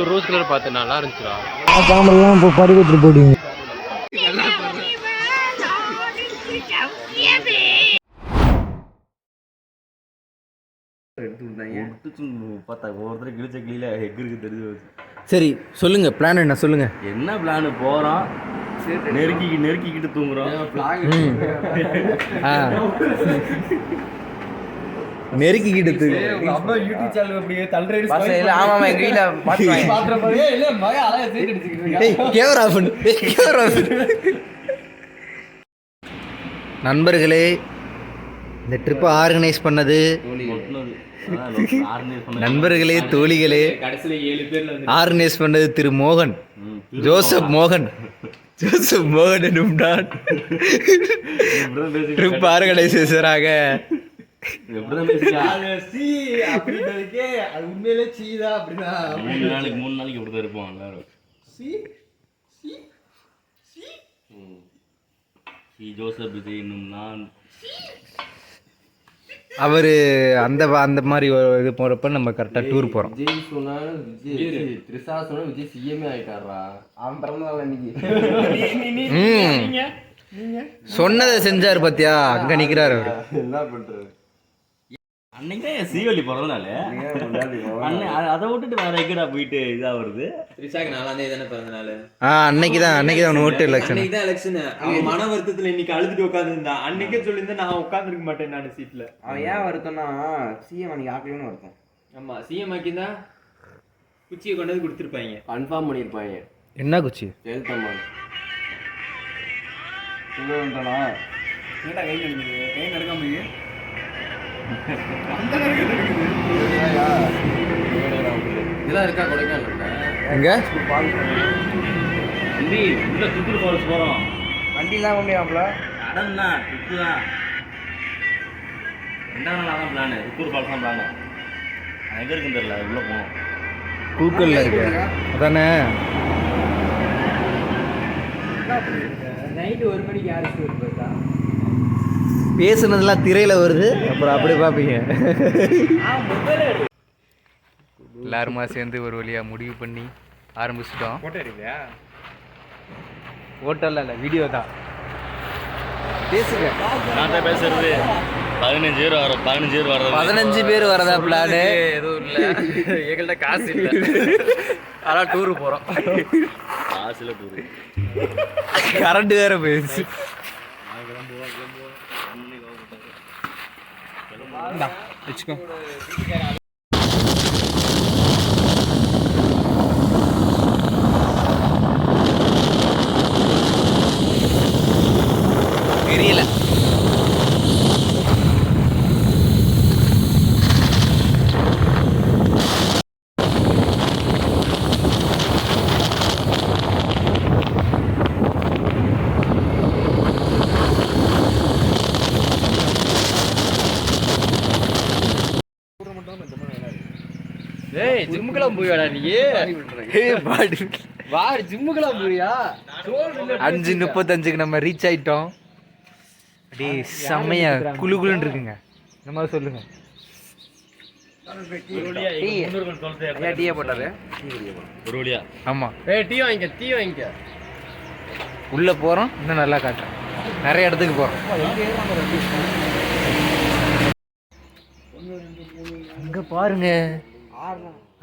ஒரு rose colour பார்த்தேன், நல்லா இருந்துச்சுடா. சாம்பல்லாம் இப்போ படிக்கட்டு போடுவீங்க. சரி சொல்லுங்க, பிளான் என்ன சொல்லுங்க. என்ன பிளான்? போறோம், நெருக்கிக்கிட்டு தூங்குறோம். நெருக்கிக்கிட்டு நண்பர்களே, இந்த ட்ரிப்பை ஆர்கனைஸ் பண்ணது நண்பர்களே, தோழிகளே, ஆர்கனைஸ் பண்ணது திரு மோகன், ஜோசப் மோகன் என்னும் நான் ட்ரிப் ஆர்கனைசேஷராக. மூணு நாளைக்கு இப்படிதான் இருப்போம் எல்லாரும். ஜோசப் விஜய் என்னும் நான். அவர் அந்த அந்த மாதிரி இது போகிறப்ப நம்ம கரெக்டாக டூர் போகிறோம். விஜய் சொன்னாலும் விஜய், த்ரிஷா சொன்னாலும் விஜய் சிஎம்ஏ ஆகிட்டாரா? அவன் பிறந்தநாள் அன்னைக்கு சொன்னதை செஞ்சார் பார்த்தியா, அங்கே நிற்கிறார் அவர். என்ன பண்ணுறது? அன்னைக்கு தான் சீவலி பிறந்தனால அதை விட்டுட்டு வேற எங்கடா போயிட்டு இதா வருது. த்ரிஷாக்கு 4ஆம் தேதி தானே பிறந்தநாள். அன்னைக்கு தான் ஓட்டு எலெக்ஷன். அன்னைக்கு தான் எலெக்ஷன். அவன் மன வருத்தத்தில் இன்னைக்கு அழுதுட்டு உட்காந்துருந்தான். அன்னைக்கே சொல்லியிருந்தேன் நான் உட்காந்துருக்க மாட்டேன் நான் சீட்ல. அவன் ஏன் வருத்தம்னா சிஎம் அன்னைக்கு ஆக்கலன்னு வருத்தம். ஆமா, சிஎம் ஆக்கியிருந்தா குச்சியை கொண்டு வந்து கொடுத்துருப்பாங்க, கன்ஃபார்ம் பண்ணியிருப்பாங்க. என்ன குச்சி? எழுத்தம்மா சொல்லுவாங்களா? என்னடா கை நடக்குது? கை நடக்காம இதெல்லாம் இருக்கா? கொடைக்கானல் எங்க உள்ள துப்புரு ஃபால்ஸ் போறோம். வண்டிலாம் முடியாமல அடன்னா துப்பு தான். ரெண்டாவது நாள் தான் பிளானு. துப்புரு ஃபால்ஸ் தான் பிளானு. எங்க இருக்குன்னு தெரியல, உள்ள போகணும். கூக்கல்ல இருக்கு அதானே. நைட்டு 1 மணிக்கு யார் ஸ்டோர் போயிருக்கா? பேசுனதெல்லாம் திரையில வருது, அப்புறம் அப்படி பார்ப்பீங்க. எல்லாருமா சேர்ந்து ஒரு வழியாக முடிவு பண்ணி ஆரம்பிச்சிட்டோம். போட்டோ எடுக்கலையா? ஓட்டெல்லாம் இல்லை, வீடியோ தான். பேசுங்க. நான் தான் பேசுறது. 15 பேர் வரதா பிளானு? எதுவும் இல்லை, எங்கள்கிட்ட காசு இல்லை. ஆனால் டூரு போகிறோம். காசுல டூரு. கரண்ட் வேற போயிடுச்சு. வச்சுக்கோ. தெரியல. ஏய், ஜிம்முக்கெல்லாம் போவியாடா நீ? வா, ஜிம்முக்கெல்லாம் போவியா? 5:35 நம்ம ரீச் ஆயிட்டோம். அப்படியே செம்மையா குளுகுளுன்னு இருக்குங்க. இந்த மாதிரி சொல்லுங்க. டீயே போட்டாரு. ஆமா, டீ வாங்கிக்க. உள்ள போறோம், இன்னும் நல்லா காட்டுறேன். நிறைய இடத்துக்கு போறோம். அங்க பாருங்க,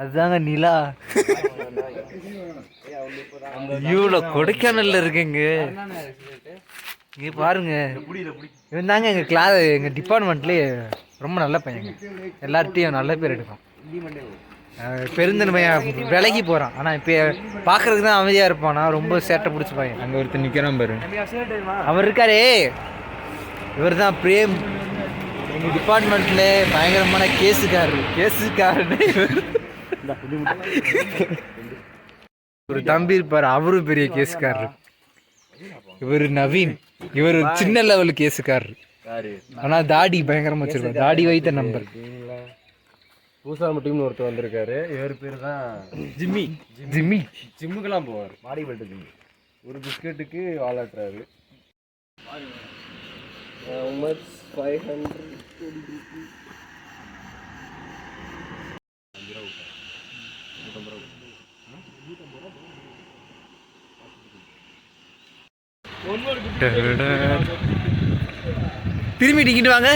அதுதாங்க நிலா. இவ்வளோ கொடைக்கானல்ல இருக்குங்க. இங்க பாருங்க, இவன் தாங்க எங்க கிளாஸ், எங்க டிபார்ட்மெண்ட்லயே ரொம்ப நல்ல பையங்க. எல்லார்ட்டையும் நல்ல பேர் எடுக்கும். பெருந்தன்மையா விலகி போறான். ஆனா இப்ப பாக்குறதுக்கு தான் அமைதியா இருப்பான். நான் ரொம்ப சேட்டை பிடிச்ச பையன். அங்க ஒருத்தர் நிக்கிறான் பாரு, அவர் இருக்காரே, இவர் தான் பிரேம். எங்கள் டிபார்ட்மெண்ட்டில் பயங்கரமான கேஸுக்காரன்னு ஒரு தம்பி இருப்பார். அவரும் பெரிய கேஸுக்காரரு. இவர் நவீன், இவர் ஒரு சின்ன லெவல் கேஸுக்காரரு. ஆனால் தாடி பயங்கரமாக வச்சிருக்காரு. தாடி வைத்த நம்பர். பூசாம டீம்னு ஒருத்தர் வந்திருக்காரு. இவர் பேர் தான் ஜிம்மி. ஜிம்முக்கெல்லாம் போவார். மாடி பெட்டு ஜிம்மி. ஒரு பிஸ்கெட்டுக்கு வாலாட்டுறாரு. 500 50 திரும்பி டிக்கிட்டு வாங்க.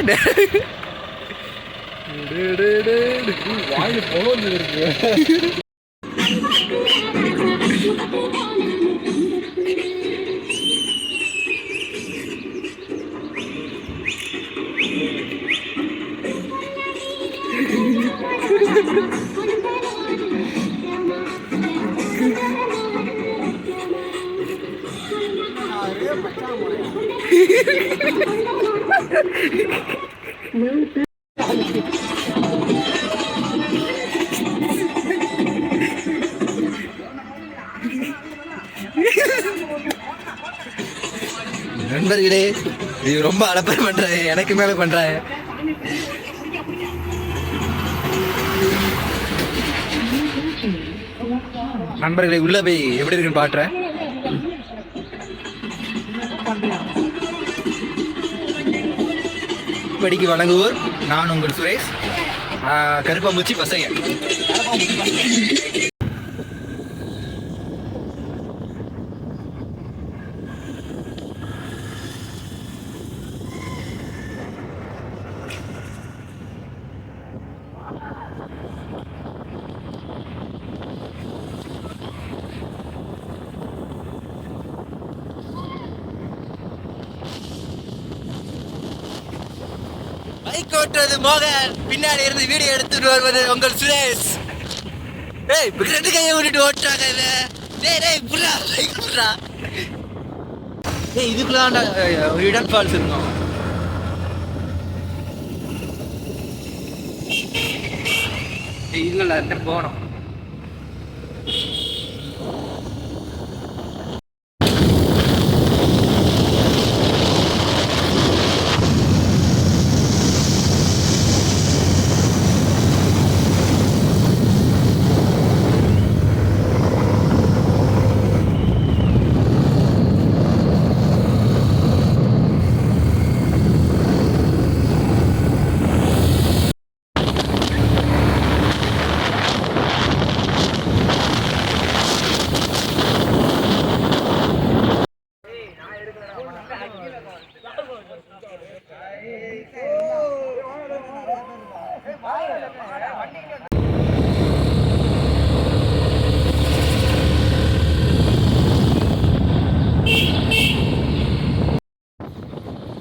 நண்பர்களே, இது ரொம்ப அலப்பறை பண்றாங்க, எனக்கு மேல பண்றாங்க. நண்பர்களை உள்ள போய் எப்படி இருக்குன்னு பாக்குறேன். படிக்கு வழங்குவோர் நான் உங்கள் சுரேஷ், கருப்பாம்பூச்சி பசங்க. பைக் ஓட்டுறது மோகன், பின்னாடி இருந்து வீடியோ எடுத்துட்டு வருவது உங்கள் சுரேஷ். ஏய், ரெண்டு கையை விட்டுட்டு ஓட்டுறாங்க இத. டேய் புறா, பைக் புறா. ஏய், இதுக்குள்ள ஒரு இடம் ஃபால்ஸ் இருக்கும். ஏய், இல்ல அந்த போனோம்.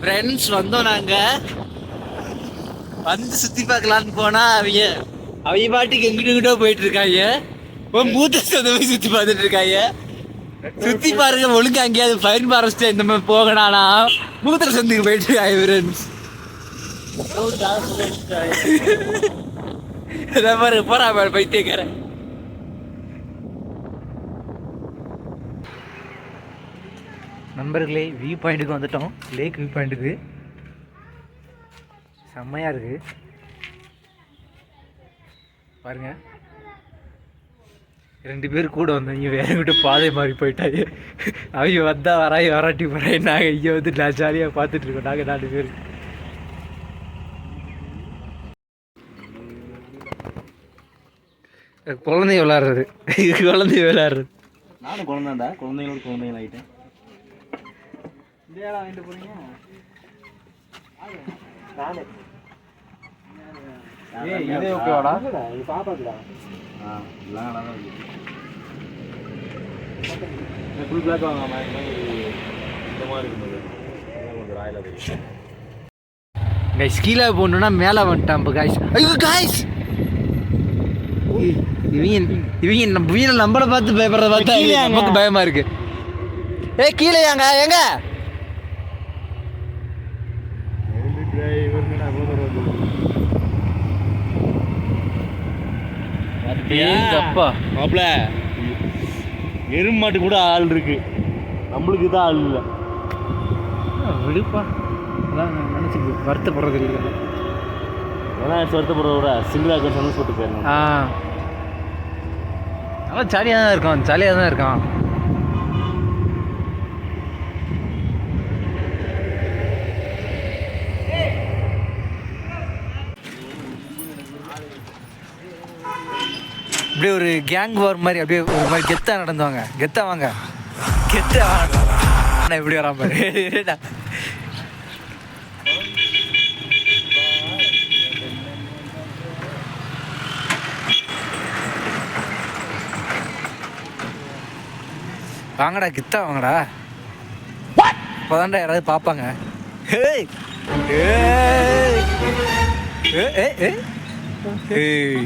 ஃப்ரெண்ட்ஸ் வந்தோம், நாங்க வந்து சுத்தி பார்க்கலான்னு போனா அவங்க பாட்டுக்கு எங்கிட்ட போயிட்டு இருக்காங்க. மூத்த சொந்தமே சுத்தி பார்த்துட்டு இருக்காங்க. சுத்தி பாருங்க, ஒழுங்கு அங்கேயாவது ஃபைன் ஃபாரஸ்ட் இந்த மாதிரி போகணானா மூத்திர சந்துக்கு போயிட்டு இருக்காங்க ஃப்ரெண்ட்ஸ். பாருங்க, போறா பைத்தியக்காரன். நண்பர்களே, வியூ பாயிண்ட்டுக்கு வந்துட்டோம். லேக் வியூ பாயிண்ட்டுக்கு செம்மையாக இருக்குது பாருங்க. 2 பேர் கூட வந்தவங்க வேற விட்டு பாதை மாறி போயிட்டாங்க. அவங்க வந்தா வராட்டி போறாங்க. நாங்கள் இங்கே வந்து நான் ஜாலியாக பார்த்துட்டு இருக்கோம். நாங்கள் 4 பேர். குழந்தை விளாடுறது, நானும் குழந்தைடா, குழந்தைங்களோட ஆகிட்டேன். வாங்கிட்டு போறீங்க. இது ஓகேவாடா? இது பாப்பாக்குடா. எல்லாம் நல்லா தான் இருக்கு. ஃபுல் பிளாக் வாங்காம இந்த மாதிரி இருக்கும்போது கொஞ்சம் ராயலாக தெரியும். கைஸ், கீழே போகணுன்னா மேலே வந்துட்டான் இப்போ கைஸ். ஐயோ கைஸ், இவங்க நம்மளை பார்த்து பயப்படுறத பார்த்தா நமக்கு பயமா இருக்கு. கீழே எங்க அப்பா மாப்பிள்ள, எருமாட்டு கூட ஆள் இருக்கு, நம்மளுக்கு தான் ஆள் இல்லை. விடுப்பா, அதான் நான் நினச்சி வருத்தப்படுறது இல்லை. ஏன்னா வருத்தப்படுறத விட சிங்கிள் அக்கௌண்ட் சந்தோஷப்பட்டு போயிடணும். நல்லா ஜாலியாக தான் இருக்கான். அப்படியே ஒரு கேங் வார் மாதிரி அப்படியே ஒரு மாதிரி கெத்தா நடந்துவாங்க. கெத்தா வாங்க, கெத்தா வாங்க. ஆனால் எப்படி வராம பாரு. வாங்கடா கித்தா வாங்கடா, இப்போதான்டா யாராவது பார்ப்பாங்க. ஏய் ஏய் ஏய் ஏய் ஏய்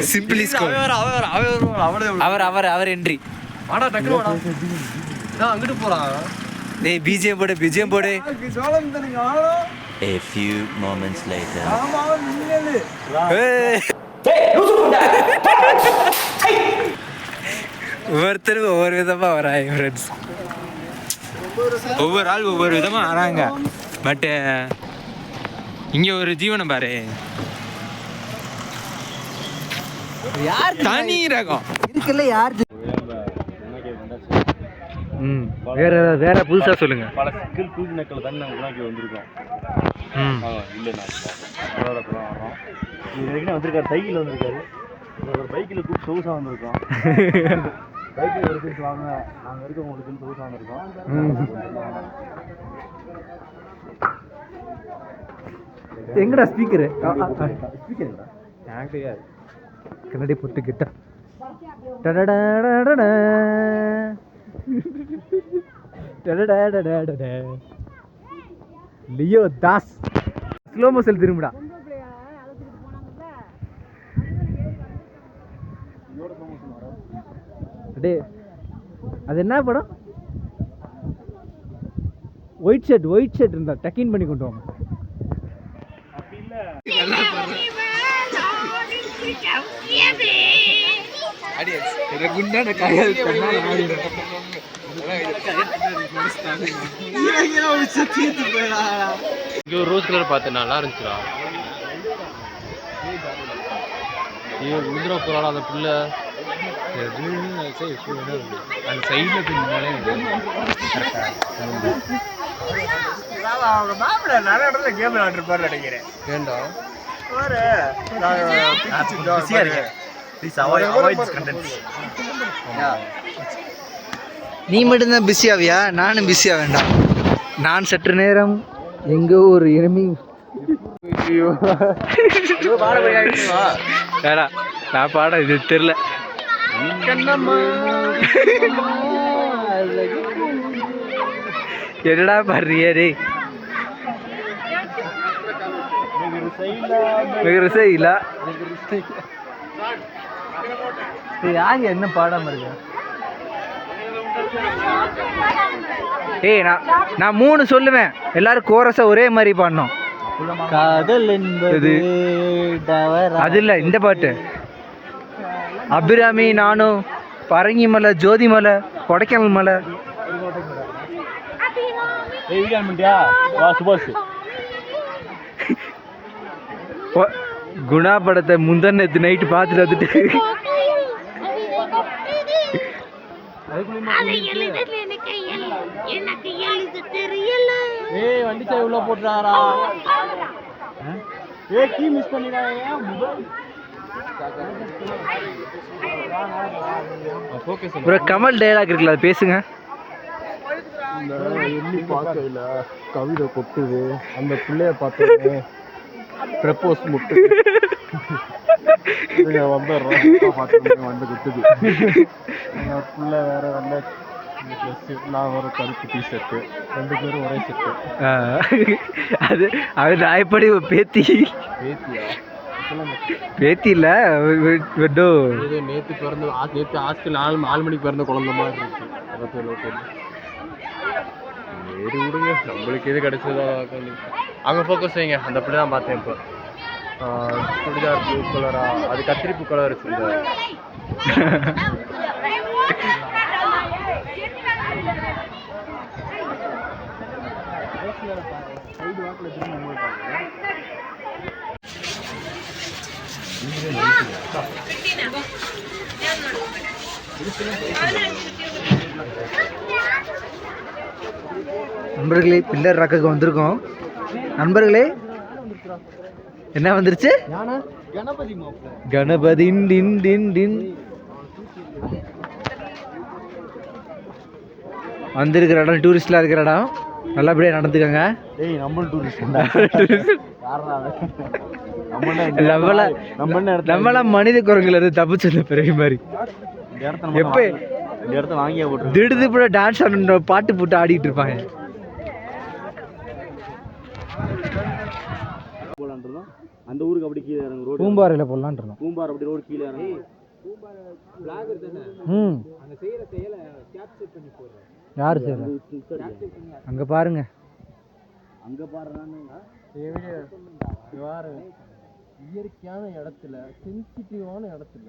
சிம்பிளி ஸ்கோர். அவர் என்ட்ரி. வாடா டக்குனு வாடா. நான் அங்கிட்டு போறான். டேய் பிஜிஎம் போடு, பிஜிஎம் போடு. A few moments later. ஒவ்வொருத்தரும் ஒவ்வொரு விதமா வராங்க ஃப்ரெண்ட்ஸ். ஒவ்வொரு ஆள் ஒவ்வொரு விதமா வராங்க. பட்டு இங்க ஒரு ஜீவனம் பாரு, யார் தனி ரகம் இருக்குல்ல. யார் வேற வேற புதுசா சொல்லுங்க. பல சிக்கல் பூஜை நக்கல தான் நாங்கள் குணாக்கி வந்திருக்கோம். இல்லை நான் வரோம். இது வந்திருக்காரு, சைக்கிள் வந்திருக்காரு, ஒரு பைக்கில் கூப்பிட்டு சொகுசாக வந்திருக்கோம். பைக்கில் ஒரு பீஸ் வாங்க, நாங்கள் இருக்க உங்களுக்கு சொகுசாக வந்திருக்கோம். எங்கடா ஸ்பீக்கரு? ஸ்பீக்கருங்களா? எனக்கு தெரியாது. கண்ணாடி போட்டு கிட்ட லியோ தாஸ் ஸ்லோ மோஷன் திரும்பிடா. டே அது என்ன படம்? ஒயிட் ஷர்ட் இருந்தா டக்கின் பண்ணி கொண்டு வாங்க. இங்க ஒரு ரோஸ் கலர் பார்த்தேன், நல்லா இருந்துச்சுடா. ஐயோ விழுந்துட போறாடா அந்த புள்ள. அந்த சைடில் பின்னாலே நிறைய இடத்துல கேம் விளையாண்டுருப்பாரு நினைக்கிறேன். ஏண்டா நீ மட்டும்தான் பிஸி ஆவியா? நானும் பிஸியா வேண்டாம். நான் சற்று நேரம் எங்கோ ஒரு எனிமி. நான் பாட இது தெரியல. என்னடா பாடுறியா டே? இல்ல யாரு என்ன பாடாம இருக்க? ஏய் நான் 3 சொல்லுவேன், எல்லாரும் கோரஸா ஒரே மாதிரி பாடணும். காதல் என்பது அது இல்ல, இந்த பாட்டு. அபிராமி நானும் பரங்கி மலை, ஜோதி மலை, கொடைக்கானல் மலை. குணா படத்தை முந்தா நைட்டு பார்த்துட்டு வந்துட்டு உள்ள போட்டுறாரா? கீ மிஸ் பண்ணிடாதீங்க. ஒரு கமல் டயலாக் இருக்குல்ல, அது பேசுங்க. எண்ணி பார்க்கல கவிதை கொட்டுது, அந்த பிள்ளைய பார்த்து ப்ரப்போஸ் முட்டு வந்துடுறோம் வந்து கொட்டுது. எங்கள் பிள்ளை வேற வெள்ள ட்ரெஸ்ஸு, நான் ஒரு கருப்பு டிஷர்ட்டு, 2 பேரும் ஒரே ஷர்ட்டு. அது நாயப்படி பேத்தி. பேத்தி இல்ல, நேற்று பிறந்த ஹாஸ்டல் 4 மணிக்கு பிறந்த குழந்தை மாதிரி இருக்கு. சரி விடுங்க, நம்மளுக்கு எது கிடைச்சதோ அங்கே ஃபோக்கஸ் வைங்க. அந்த பிள்ளை தான் பார்த்தேன் இப்போ. சுடிதார் ப்ளூ கலரா, அது கத்திரிப்பு கலர் வச்சுருந்தாரு. சைடு வாக்கில் திரும்ப நண்பர்களே பில்லர் ராக்குக்கு வந்திருக்கோம். நண்பர்களே என்ன வந்துருச்சு? கணபதி டின் டின் டின் வந்திருக்கிற இடம் டூரிஸ்ட்லாம் இருக்கிற இடம். நல்லபடியாக நடந்துக்கோங்க. நம்மளாம் மனித குரங்குல இருந்து தப்பிச்சது பிறகு மாதிரி எப்ப திடுதிப்புல டான்ஸ் ஆட பாட்டு போட்டு ஆடிட்டு இருப்பாங்க. அந்த ஊருக்கு அப்படி கீழே இறங்கு ரோடு பூம்பாறையில போடலான் இருக்கோம். பூம்பாறை அப்படி ரோடு கீழே இறங்கு. யாரு சார் அங்க பாருங்க. அங்க பாடுறான்னு இயற்கையான இடத்துல சென்சிட்டிவான இடத்துல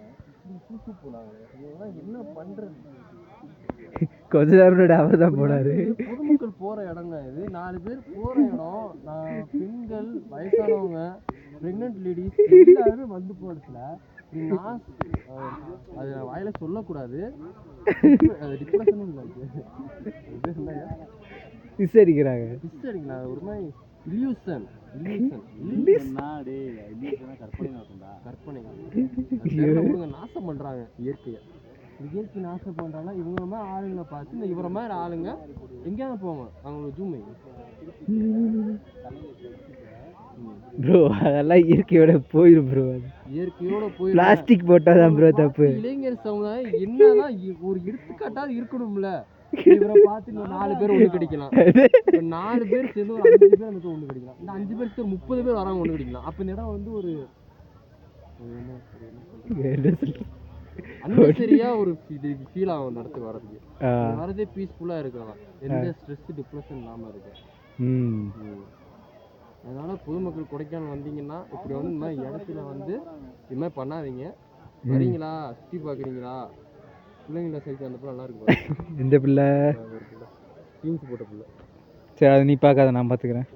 சூப்பு போனாங்க. இதெல்லாம் என்ன பண்றது? கொஞ்ச நேரம் அவர் தான் போனாரு. பொதுமக்கள் போற இடங்க இது. 4 பேர் போற இடம். நான் பெண்கள், வயசானவங்க, பிரெக்னென்ட் லேடிஸ் எல்லாரும் வந்து போறதுல அது வாயில சொல்லக்கூடாது. அது டிப்ரெஷனும் இல்லை. விசாரிக்கிறாங்க ஒரு மாதிரி இல்யூஷன் கற்பனை நாசம் பண்றாங்க இயற்கையை. இயற்கை நாசம் பண்றாங்க. இவங்க மாதிரி ஆளுங்களை பார்த்து இந்த இவரை மாதிரி ஆளுங்க எங்கேயாவது போவாங்க. அவங்களோட ஜூமை ப்ரோ அதெல்லாம் இயற்கையோட போயிடும் ப்ரோ. இயற்கையோட போய் பிளாஸ்டிக் போட்டாதான் ப்ரோ தப்பு. இளைஞர் சமுதாயம் என்னதான் ஒரு எடுத்துக்காட்டாவது இருக்கணும்ல. இவரை பார்த்து இன்னும் 4 பேர் ஒண்ணு கிடைக்கலாம். 4 பேர் சேர்ந்து ஒரு 5 பேர் அந்த ஒண்ணு கிடைக்கலாம். இந்த 5 பேர் சேர்ந்து 30 பேர் வராங்க ஒண்ணு கிடைக்கலாம். அப்ப இந்த இடம் வந்து ஒரு அன்னெசரியா ஒரு ஃபீல் ஆகும் அந்த இடத்துக்கு வரதுக்கு. வரதே பீஸ்ஃபுல்லா இருக்கலாம். எந்த ஸ்ட்ரெஸ் டிப்ரெஷன் இல்லாம இருக்கு. அதனால பொதுமக்கள் கொடைக்கானல் வந்தீங்கன்னா இப்படி வந்து இந்த மாதிரி இடத்துல வந்து இது மாதிரி பண்ணாதீங்க. வரீங்களா, சுற்றி பார்க்குறீங்களா, பிள்ளைங்கள சைக்கிள் அந்த பிள்ளை நல்லா இருக்கு. எந்த பிள்ளை? ஜீன்ஸ் போட்ட பிள்ளை. சரி அதை நீ பார்க்காத, நான் பார்த்துக்கிறேன்.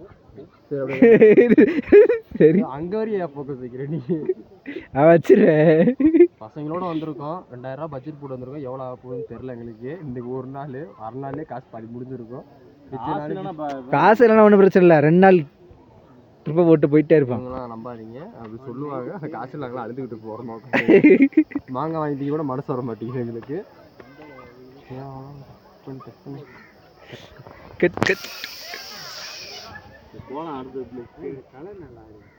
சரி அங்கே வரையும் ஃபோக்கஸ் வைக்கிறேன். நீ வச்சிருவேன். பசங்களோட வந்திருக்கோம். 2000 ரூபா பட்ஜெட் போட்டு வந்திருக்கோம். எவ்வளோ ஆக போகுதுன்னு தெரில எங்களுக்கு. இந்த ஒரு நாள் அரை நாள்லேயே காசு பாதி முடிஞ்சிருக்கும். காசு இல்லைன்னா ஒன்றும் பிரச்சனை இல்லை. 2 நாள் ட்ரிப்பை போட்டு போயிட்டே இருப்பாங்க. நம்பாதீங்க, அப்படி சொல்லுவாங்க. காசு இல்லாங்களா அழுதுகிட்டு போகிறோம். மாங்காய் வாங்கிட்டு கூட மனசு வர மாட்டேங்குது எங்களுக்கு. போகலாம் அடுத்த கலை நல்லா இருக்கு.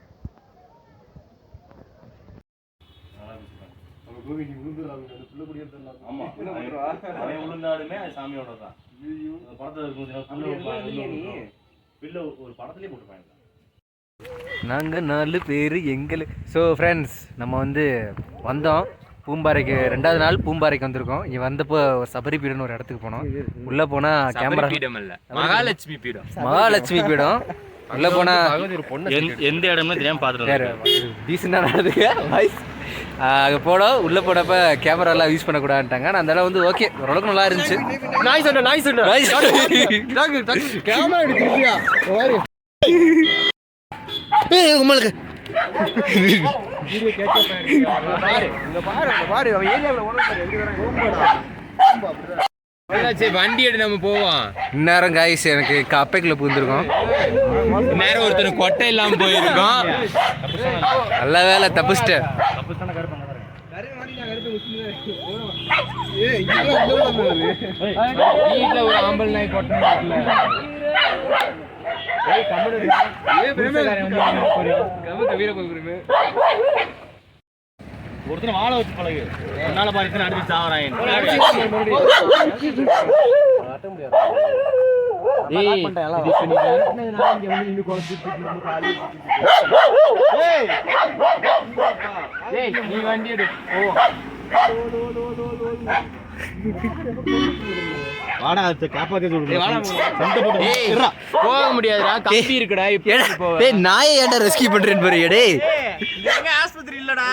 விழுந்தாலுமே சாமியோட தான். ஒரு படத்துலயே போட்டுருப்பாங்க. நாங்கள் 4 பேர் எங்களுக்கு. ஸோ ஃப்ரெண்ட்ஸ், நம்ம வந்து வந்தோம் பூம்பாறைக்கு. 2வது நாள் பூம்பாறைக்கு வந்திருக்கோம். இங்கே வந்தப்போ சபரி பீடம்னு ஒரு இடத்துக்கு போனோம். உள்ளே போனால் கேமரா பீடம் இல்லை, மகாலட்சுமி பீடம். மகாலட்சுமி பீடம் உள்ளே போனால் ஒரு பொண்ணு எந்த இடம்னு தெரியாமல் பார்த்துட்டு டீசெண்டாக நடந்துங்க வாய்ஸ். அங்கே போனோம். உள்ளே போனப்போ கேமராலாம் யூஸ் பண்ணக்கூடாதுட்டாங்க. நான் அந்த இடம் வந்து ஓகே ஓரளவுக்கு நல்லா இருந்துச்சு. கேமரா எடுத்துருக்கியா உங்களுக்கு வண்டி எடு நம்ம போவோம். இந்நேரம் காய்ஸ் எனக்கு அப்பைக்குள்ள பூந்துருக்கோம். நேரம் ஒருத்தர் கொட்டை இல்லாம போயிருக்கோம். நல்ல வேலை தப்பிச்சிட்டேன். வீட்டுல ஒரு ஆம்பல் நாய் கொட்டை ஒருத்தனை வாழை வச்சு பழகு. என்னால பாரு அடிச்சு சாவறான். நீ வண்டி எடு. போக முடியாதுடா, கம்பி இருக்குடா. நாயை ஏன்டா ரெஸ்கியூ பண்றேன்னு பாரு. டேய் எங்க ஆஸ்பத்திரி இல்லடா.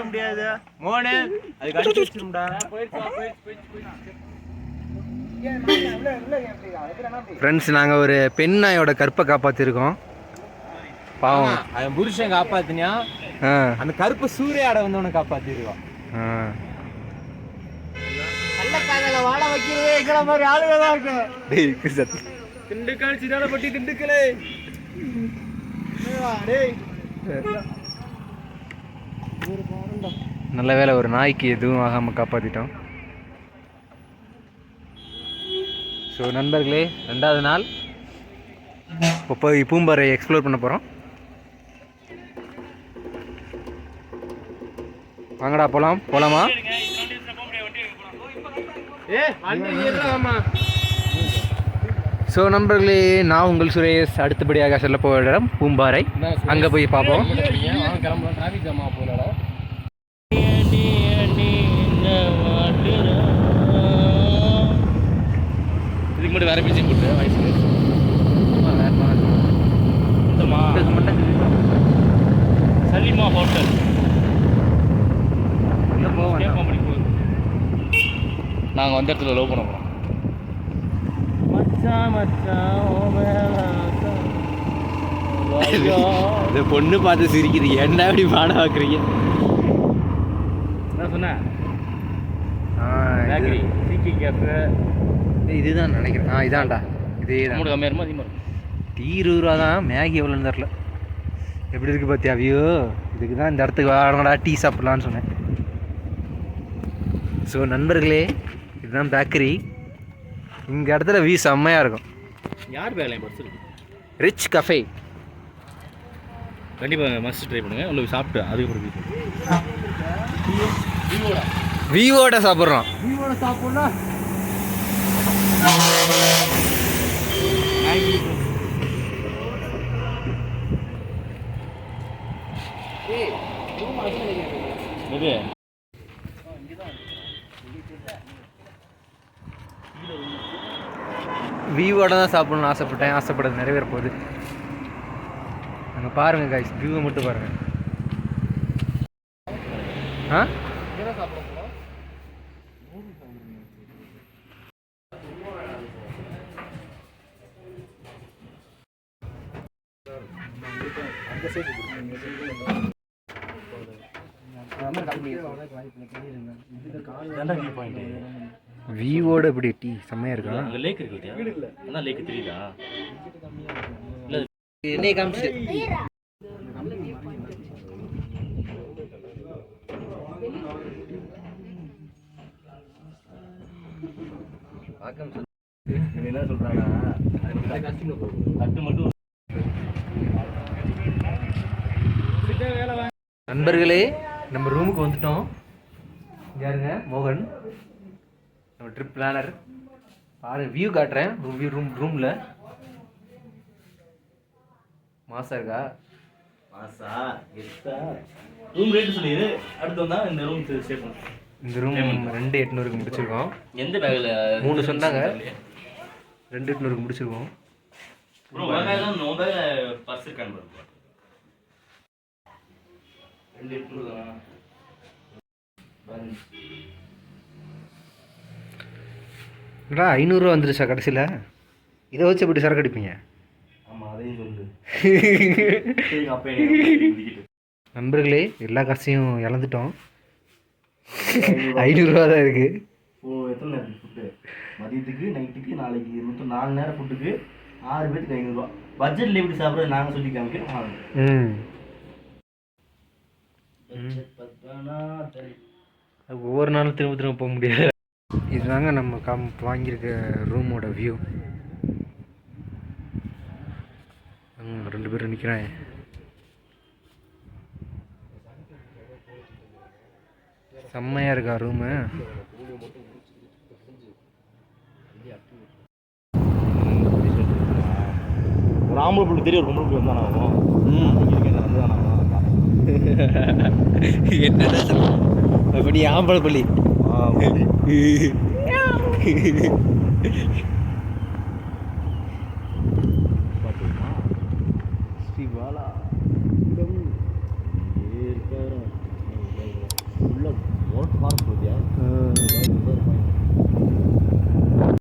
முடியாது மோனே, அது கடிச்சு வச்சிரும்டா. ஃப்ரெண்ட்ஸ், நாங்கள் ஒரு பெண் நாயோட கற்பை காப்பாற்றிருக்கோம். பாவம் அவன் புருஷன் காப்பாத்தினியா, அந்த கருப்பு சூறையாட வந்து உனக்கு காப்பாத்திருக்கான். வாழ வைக்கிறதே எங்களை மாதிரி ஆளுங்க தான் இருக்கும். டேய் சத்தி திண்டுக்கல் சிதாலப்பட்டி திண்டுக்கலே டேய் நல்ல வேளை ஒரு நாய்க்கு எதுவும் ஆகாமல் காப்பாற்றிட்டோம். ஸோ நண்பர்களே, 2வது நாள் இப்போ போய் பூம்பாறை எக்ஸ்ப்ளோர் பண்ண போகிறோம். வாங்கடா போகலாமா? ஸோ நண்பர்களே, நான் உங்கள் சுரேஷ். அடுத்தபடியாக செல்ல போகிற இடம் பூம்பாறை. அங்கே போய் பார்ப்போம். கிளம்பலாம். டிராஃபிக் ஜாம் ஆக போகலடா. இதுக்கு மட்டும் வேற பிஜிஎம் போட்டு வாய்ஸ் சலிமா ஹோட்டல் நாங்கள் வந்த இடத்துல லவ் பண்ண போகிறோம். இந்த பொண்ணு பார்த்து சிரிக்குது. என்ன அப்படி பாட வைக்கிறீங்க? என்ன சொன்னேன்? இதுதான் நினைக்கிறேன். இதான்டா, இதே தான். கம்மியாக இருக்குமா அதிகமாக இருக்கும்? டீ 20 ரூபா தான். மேகி எவ்வளோன்னு தெரில. எப்படி இருக்குது பார்த்தியா வியூ? இதுக்கு தான் இந்த இடத்துக்கு வாடங்கடா டீ சாப்பிட்லான்னு சொன்னேன். ஸோ நண்பர்களே, இதுதான் பேக்கரி. இங்கே இடத்துல வியூ செம்மையாக இருக்கும். யார் பேர்லையும் பஸ் இருக்கு? Rich cafe. கண்டிப்பாக மஸ்ட் ட்ரை பண்ணுங்கள். உங்களுக்கு சாப்பிட்டு அதுக்கப்புறம் விவோட சாப்பிட்றோம். வீவோட சாப்பிட்னா விவோட தான் சாப்பிடணும்னு ஆசைப்படுறது நிறைவேற போகுது. அங்கே பாருங்கள் கைஸ், வியூவை மட்டும் பாருங்கள். ஆ விவோட இப்படி டீ செம்மையாக இருக்கா? அங்கே லேக் இருக்கு. அதான் லேக் தெரியுதா? என்னைய காமிச்சிட்டு என்ன சொல்றாங்க? தட்டு மட்டும். நண்பர்களே, நம்ம ரூமுக்கு வந்துட்டோம். யாருங்க? மோகன், நம்ம ட்ரிப் பிளானர். பாருங்க, வியூ காட்டுறேன். ரூமில் மாசா இருக்கா? மாசா எத்தா ரூம் ரேட் சொல்லிடு. அடுத்து வந்தா இந்த ரூம் ஸ்டே பண்ணுவோம். இந்த ரூம் 2800க்கு முடிச்சிருக்கோம். எந்த பேக்கில் 3 சொன்னாங்க. 2800க்கு முடிச்சிருக்கோம். ப்ரோ வகையெல்லாம் நோ பேக்ல பர்ஸ் இருக்கான் ப்ரோ. 2800 தான். என்னடா 500 ரூபா வந்துருச்சா கடைசியில்? இதை வச்சு எப்படி சரக்கு அடிப்பீங்க? ஆமா, அதையும் சொல்லு. நண்பர்களே, எல்லா காசையும் இழந்துட்டோம். 500 ரூபா தான் இருக்குது. ஓ, எத்தனை நேரம் ஃபுட்டு? மதியத்துக்கு, நைட்டுக்கு, நாளைக்கு மொத்தம் 4 நேரம் ஃபுட்டுக்கு 6 பேருக்கு 500 ரூபா. பட்ஜெட்டில் எப்படி சாப்பிட்றது நாங்கள் சொல்லி காமிக்கிறோம். ஒவ்வொரு நாளும் திரும்ப போக முடியாது. இதுதாங்க நம்ம வாங்கியிருக்க ரூமோட வியூ. 2 பேரும் நிற்கிறேன். செம்மையாக இருக்கா ரூமு? ஒரு ஆம்பளை புள்ளி தெரியும், ஒரு பொம்பளை புள்ளி வந்தானா ஆகும். என்னடா அப்படி ஆம்பளை பள்ளி?